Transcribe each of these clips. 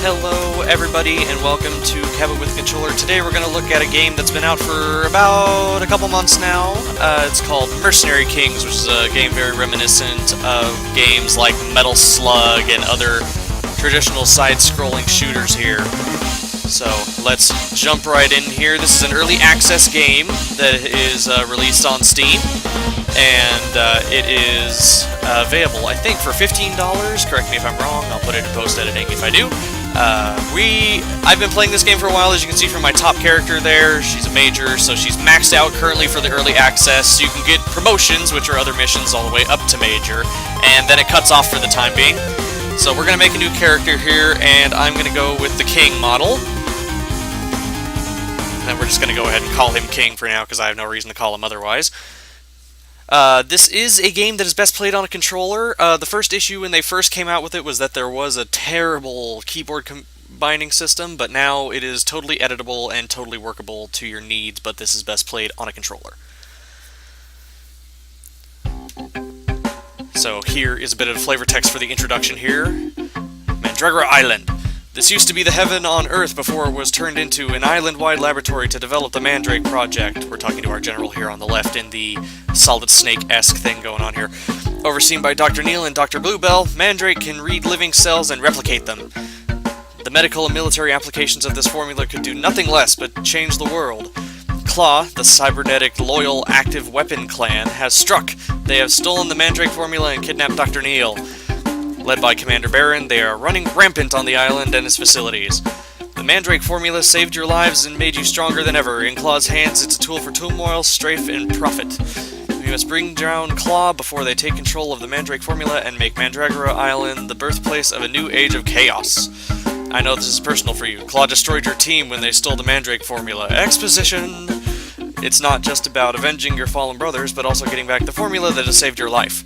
Hello everybody and welcome to Cabin with Controller. Today we're going to look at a game that's been out for about a couple months now. It's called Mercenary Kings, which is a game very reminiscent of games like Metal Slug and other traditional side-scrolling shooters here. So let's jump right in here. This is an early access game that is released on Steam, and it is available, I think, for $15. Correct me if I'm wrong, I'll put it in post-editing if I do. I've been playing this game for a while, as you can see from my top character there. She's a major, so she's maxed out currently for the early access. You can get promotions, which are other missions, all the way up to major, and then it cuts off for the time being. So we're going to make a new character here, and I'm going to go with the King model. And we're just going to go ahead and call him King for now, because I have no reason to call him otherwise. This is a game that is best played on a controller. The first issue when they first came out with it was that there was a terrible keyboard binding system, but now it is totally editable and totally workable to your needs, but this is best played on a controller. So here is a bit of flavor text for the introduction here. Mandragora Island. This used to be the heaven on Earth before it was turned into an island-wide laboratory to develop the Mandrake Project. We're talking to our general here on the left in the Solid Snake-esque thing going on here. Overseen by Dr. Neil and Dr. Bluebell, Mandrake can read living cells and replicate them. The medical and military applications of this formula could do nothing less but change the world. Claw, the cybernetic, loyal, active weapon clan, has struck. They have stolen the Mandrake formula and kidnapped Dr. Neil. Led by Commander Baron, they are running rampant on the island and its facilities. The Mandrake formula saved your lives and made you stronger than ever. In Claw's hands, it's a tool for turmoil, strafe, and profit. We must bring down Claw before they take control of the Mandrake formula and make Mandragora Island the birthplace of a new age of chaos. I know this is personal for you. Claw destroyed your team when they stole the Mandrake formula. Exposition! It's not just about avenging your fallen brothers, but also getting back the formula that has saved your life.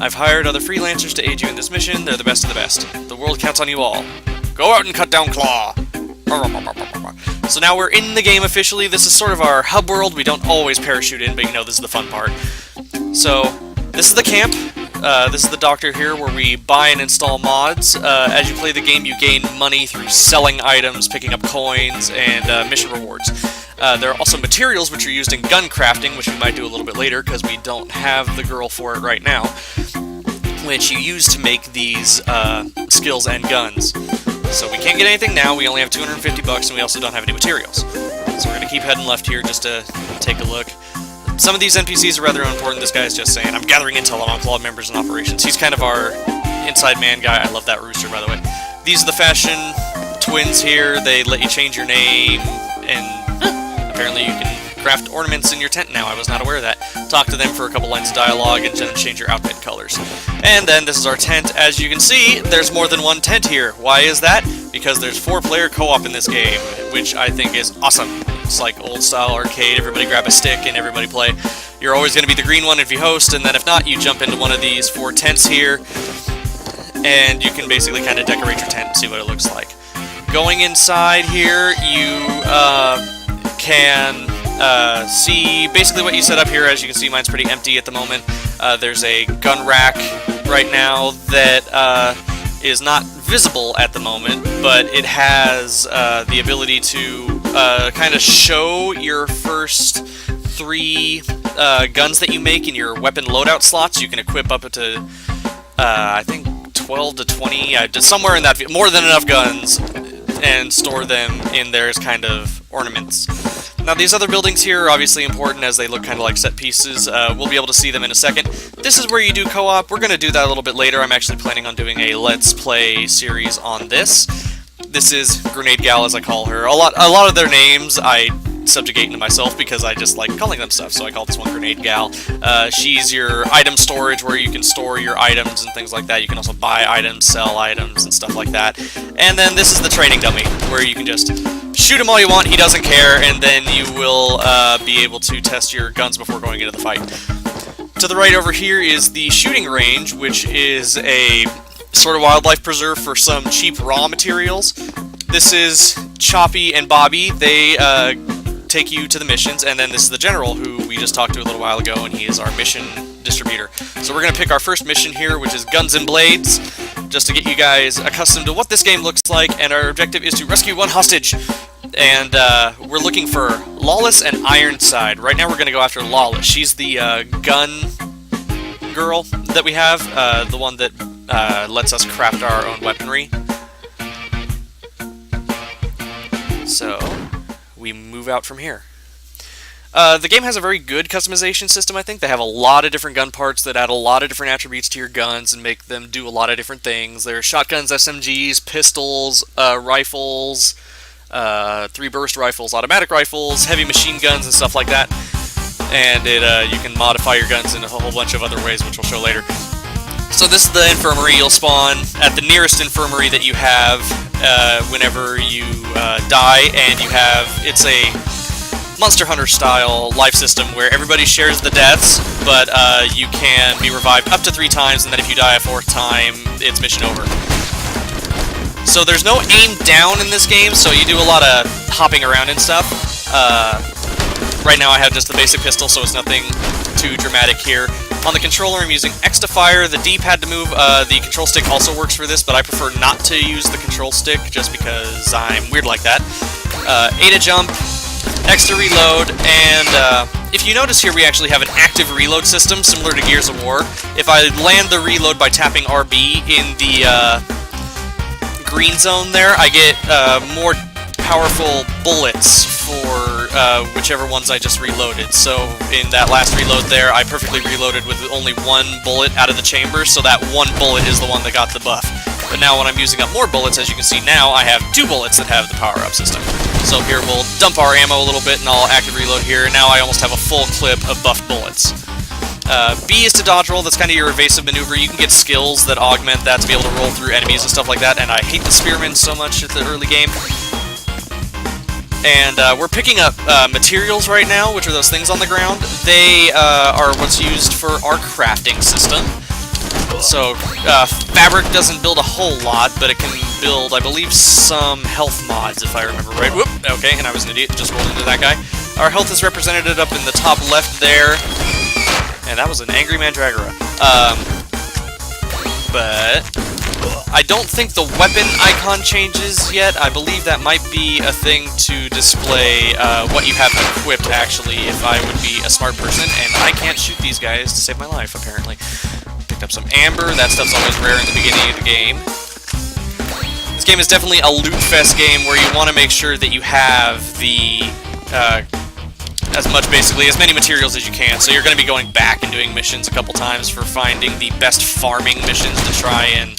I've hired other freelancers to aid you in this mission. They're the best of the best. The world counts on you all. Go out and cut down Claw! So now we're in the game officially. This is sort of our hub world. We don't always parachute in, but you know this is the fun part. So, this is the camp. This is the doctor here where we buy and install mods. As you play the game, you gain money through selling items, picking up coins, and mission rewards. There are also materials which are used in gun crafting, which we might do a little bit later because we don't have the girl for it right now, which you use to make these skills and guns. So we can't get anything now, we only have $250 and we also don't have any materials. So we're going to keep heading left here just to take a look. Some of these NPCs are rather unimportant. This guy is just saying, I'm gathering intel on Claw members and operations. He's kind of our inside man guy. I love that rooster, by the way. These are the fashion twins here. They let you change your name, and apparently you can craft ornaments in your tent now. I was not aware of that. Talk to them for a couple lines of dialogue and then change your outfit colors. And then this is our tent. As you can see, there's more than one tent here. Why is that? Because there's 4-player co-op in this game, which I think is awesome. It's like old-style arcade. Everybody grab a stick and everybody play. You're always going to be the green one if you host, and then if not, you jump into one of these 4 tents here, and you can basically kind of decorate your tent and see what it looks like. Going inside here, you can see basically what you set up here. As you can see, mine's pretty empty at the moment. There's a gun rack right now that is not visible at the moment, but it has the ability to kind of show your first 3 guns that you make in your weapon loadout slots. You can equip up to, I think, 12 to 20, somewhere in that, more than enough guns, and store them in there as kind of ornaments. Now these other buildings here are obviously important as they look kind of like set pieces. We'll be able to see them in a second. This is where you do co-op. We're going to do that a little bit later. I'm actually planning on doing a Let's Play series on this. This is Grenade Gal, as I call her. A lot of their names I subjugate into myself because I just like calling them stuff, so I call this one Grenade Gal. She's your item storage where you can store your items and things like that. You can also buy items, sell items, and stuff like that. And then this is the training dummy, where you can just shoot him all you want, he doesn't care, and then you will be able to test your guns before going into the fight. To the right over here is the shooting range, which is a sort of wildlife preserve for some cheap raw materials. This is Choppy and Bobby. They take you to the missions, and then this is the general who we just talked to a little while ago, and he is our mission distributor. So we're going to pick our first mission here, which is Guns and Blades. just to get you guys accustomed to what this game looks like, and our objective is to rescue one hostage. And we're looking for Lawless and Ironside. Right now we're going to go after Lawless. She's the gun girl that we have, the one that lets us craft our own weaponry. So, we move out from here. The game has a very good customization system, I think. They have a lot of different gun parts that add a lot of different attributes to your guns and make them do a lot of different things. There are shotguns, SMGs, pistols, rifles, 3-burst rifles, automatic rifles, heavy machine guns, and stuff like that. And you can modify your guns in a whole bunch of other ways, which we'll show later. So this is the infirmary. You'll spawn at the nearest infirmary that you have whenever you die, and it's a Monster Hunter style life system where everybody shares the deaths, but you can be revived up to 3 times, and then if you die a 4th time, it's mission over. So there's no aim down in this game, so you do a lot of hopping around and stuff. Right now I have just the basic pistol, so it's nothing too dramatic here. On the controller I'm using X to fire, the D-pad to move. The control stick also works for this, but I prefer not to use the control stick just because I'm weird like that. A to jump, X to reload, and if you notice here we actually have an active reload system similar to Gears of War. If I land the reload by tapping RB in the green zone there, I get more powerful bullets for whichever ones I just reloaded. So in that last reload there, I perfectly reloaded with only 1 bullet out of the chamber, so that 1 bullet is the one that got the buff. But now when I'm using up more bullets, as you can see now, I have 2 bullets that have the power-up system. So here we'll dump our ammo a little bit, and I'll active reload here. Now I almost have a full clip of buffed bullets. B is to dodge roll. That's kind of your evasive maneuver. You can get skills that augment that to be able to roll through enemies and stuff like that, and I hate the spearmen so much at the early game. And we're picking up materials right now, which are those things on the ground. They are what's used for our crafting system. So, fabric doesn't build a whole lot, but it can build, I believe, some health mods, if I remember right. Whoop! Okay, and I was an idiot, just rolled into that guy. Our health is represented up in the top left there. And that was an angry Mandragora. But I don't think the weapon icon changes yet. I believe that might be a thing to display what you have equipped, actually, if I would be a smart person. And I can't shoot these guys to save my life, apparently. Picked up some amber. That stuff's always rare in the beginning of the game. This game is definitely a loot fest game where you want to make sure that you have the as many materials as you can. So you're going to be going back and doing missions a couple times for finding the best farming missions to try and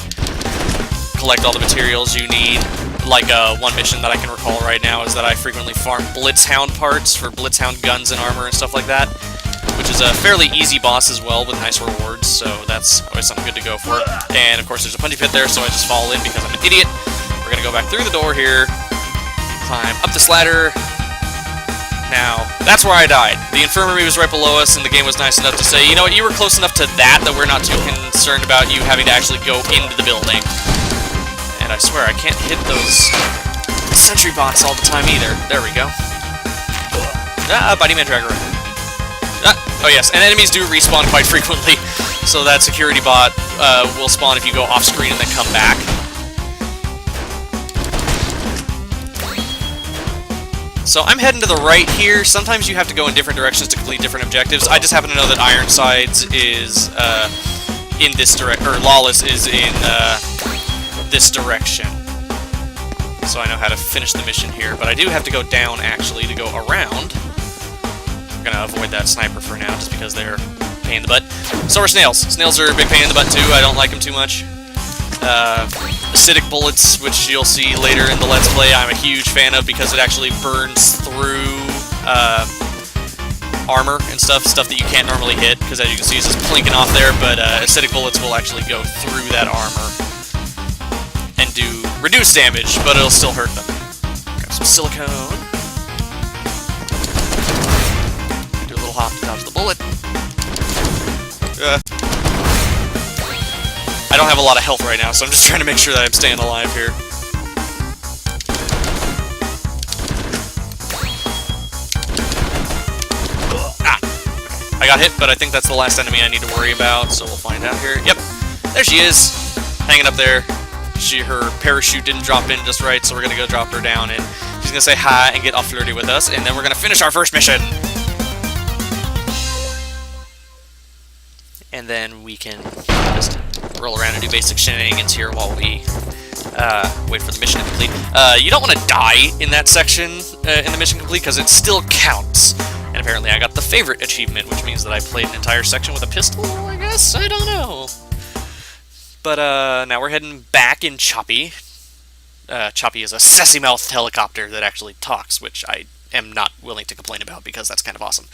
collect all the materials you need. Like one mission that I can recall right now is that I frequently farm Blitzhound parts for Blitzhound guns and armor and stuff like that, which is a fairly easy boss as well with nice rewards, so that's always something good to go for. And of course there's a punchy pit there, so I just fall in because I'm an idiot. We're going to go back through the door here, climb up this ladder. Now, that's where I died. The infirmary was right below us, and the game was nice enough to say, you know what, you were close enough to that we're not too concerned about you having to actually go into the building. And I swear, I can't hit those sentry bots all the time either. There we go. Buddy Mandragora. Oh yes, and enemies do respawn quite frequently, so that security bot will spawn if you go off-screen and then come back. So I'm heading to the right here. Sometimes you have to go in different directions to complete different objectives. I just happen to know that Ironsides is in this direction, or Lawless is in this direction. So I know how to finish the mission here, but I do have to go down, actually, to go around. I'm gonna avoid that sniper for now, just because they're a pain in the butt. So are snails. Snails are a big pain in the butt, too. I don't like them too much. Acidic bullets, which you'll see later in the Let's Play, I'm a huge fan of because it actually burns through armor and stuff that you can't normally hit, because as you can see, it's just plinking off there, but acidic bullets will actually go through that armor and do reduced damage, but it'll still hurt them. Grab some silicone. Do a little hop to dodge the bullet. I don't have a lot of health right now, so I'm just trying to make sure that I'm staying alive here. I got hit, but I think that's the last enemy I need to worry about, so we'll find out here. Yep, there she is. hanging up there. Her parachute didn't drop in just right, so we're gonna go drop her down, and she's gonna say hi and get all flirty with us, and then we're gonna finish our first mission. And then we can just roll around and do basic shenanigans here while we wait for the mission to complete. You don't want to die in that section in the mission complete, because it still counts. And apparently I got the favorite achievement, which means that I played an entire section with a pistol, I guess? I don't know. But now we're heading back in Choppy. Choppy is a sassy-mouthed helicopter that actually talks, which I am not willing to complain about, because that's kind of awesome.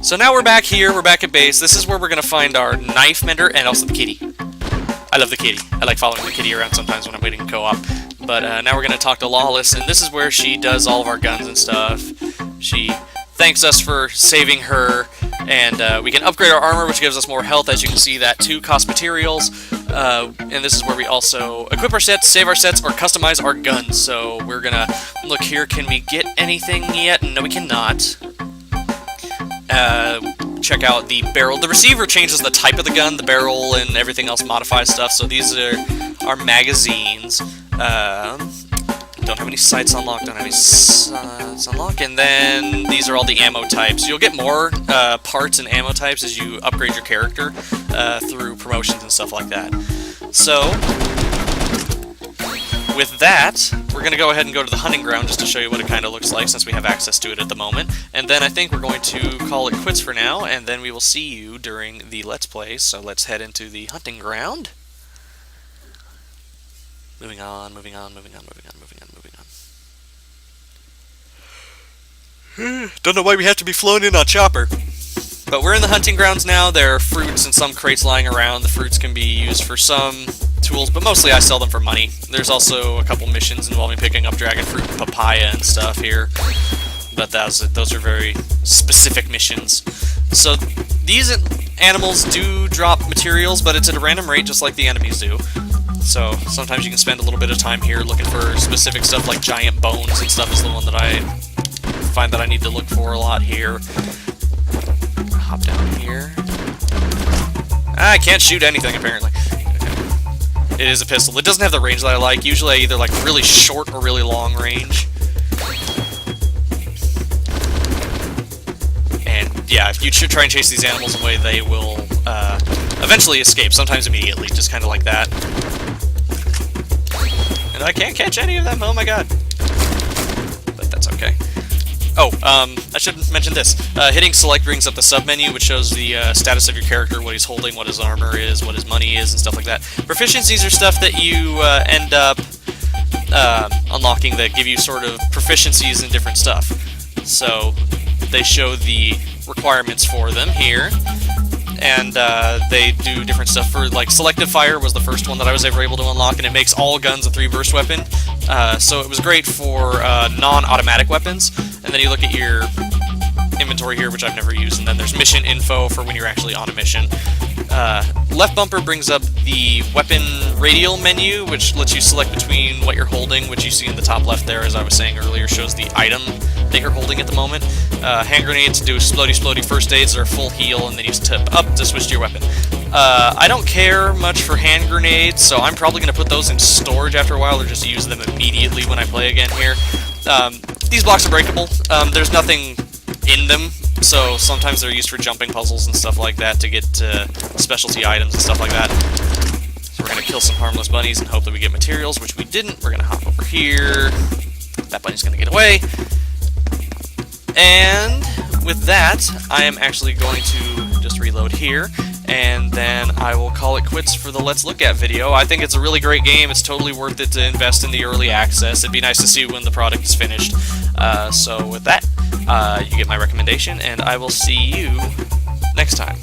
So now we're back here, we're back at base. This is where we're going to find our knife mender and also the kitty. I love the kitty. I like following the kitty around sometimes when I'm waiting in co-op. But now we're going to talk to Lawless, and this is where she does all of our guns and stuff. She thanks us for saving her, and we can upgrade our armor, which gives us more health. As you can see, that too costs materials. And this is where we also equip our sets, save our sets, or customize our guns. So we're going to look here. Can we get anything yet? No, we cannot. Check out the barrel. The receiver changes the type of the gun, the barrel, and everything else modifies stuff. So these are our magazines. Don't have any sights unlocked, don't have any sights unlocked. And then these are all the ammo types. You'll get more parts and ammo types as you upgrade your character through promotions and stuff like that. So with that, we're going to go ahead and go to the hunting ground just to show you what it kind of looks like, since we have access to it at the moment. And then I think we're going to call it quits for now, and then we will see you during the Let's Play. So let's head into the hunting ground. Moving on, moving on, moving on, moving on, moving on, moving on. Don't know why we have to be flown in on Chopper. But we're in the hunting grounds now. There are fruits and some crates lying around. The fruits can be used for some tools, but mostly I sell them for money. There's also a couple missions involving picking up dragon fruit and papaya and stuff here. But those are very specific missions. So these animals do drop materials, but it's at a random rate just like the enemies do. So sometimes you can spend a little bit of time here looking for specific stuff, like giant bones and stuff is the one that I find that I need to look for a lot here. Hop down here. I can't shoot anything, apparently. It is a pistol. It doesn't have the range that I like. Usually I either like really short or really long range. And yeah, if you try and chase these animals away, they will eventually escape, sometimes immediately, just kind of like that. And I can't catch any of them, oh my god. But that's okay. Oh, I should mention this. Hitting select brings up the sub-menu, which shows the status of your character, what he's holding, what his armor is, what his money is, and stuff like that. Proficiencies are stuff that you end up unlocking that give you sort of proficiencies in different stuff. So they show the requirements for them here, and they do different stuff. For like selective fire was the first one that I was ever able to unlock, and it makes all guns a 3-burst weapon. So it was great for non-automatic weapons. And then you look at your inventory here, which I've never used, and then there's mission info for when you're actually on a mission. Left bumper brings up the weapon radial menu, which lets you select between what you're holding, which you see in the top left there, as I was saying earlier, shows the item that you're holding at the moment. Hand grenades do explodey first aids that are full heal, and then you tip up to switch to your weapon. I don't care much for hand grenades, so I'm probably going to put those in storage after a while, or just use them immediately when I play again here. These blocks are breakable. There's nothing in them, so sometimes they're used for jumping puzzles and stuff like that to get specialty items and stuff like that. So we're going to kill some harmless bunnies and hope that we get materials, which we didn't. We're going to hop over here. That bunny's going to get away. And with that, I am actually going to just reload here, and then I will call it quits for the Let's Look At video. I think it's a really great game. It's totally worth it to invest in the early access. It'd be nice to see when the product is finished. So with that, you get my recommendation, and I will see you next time.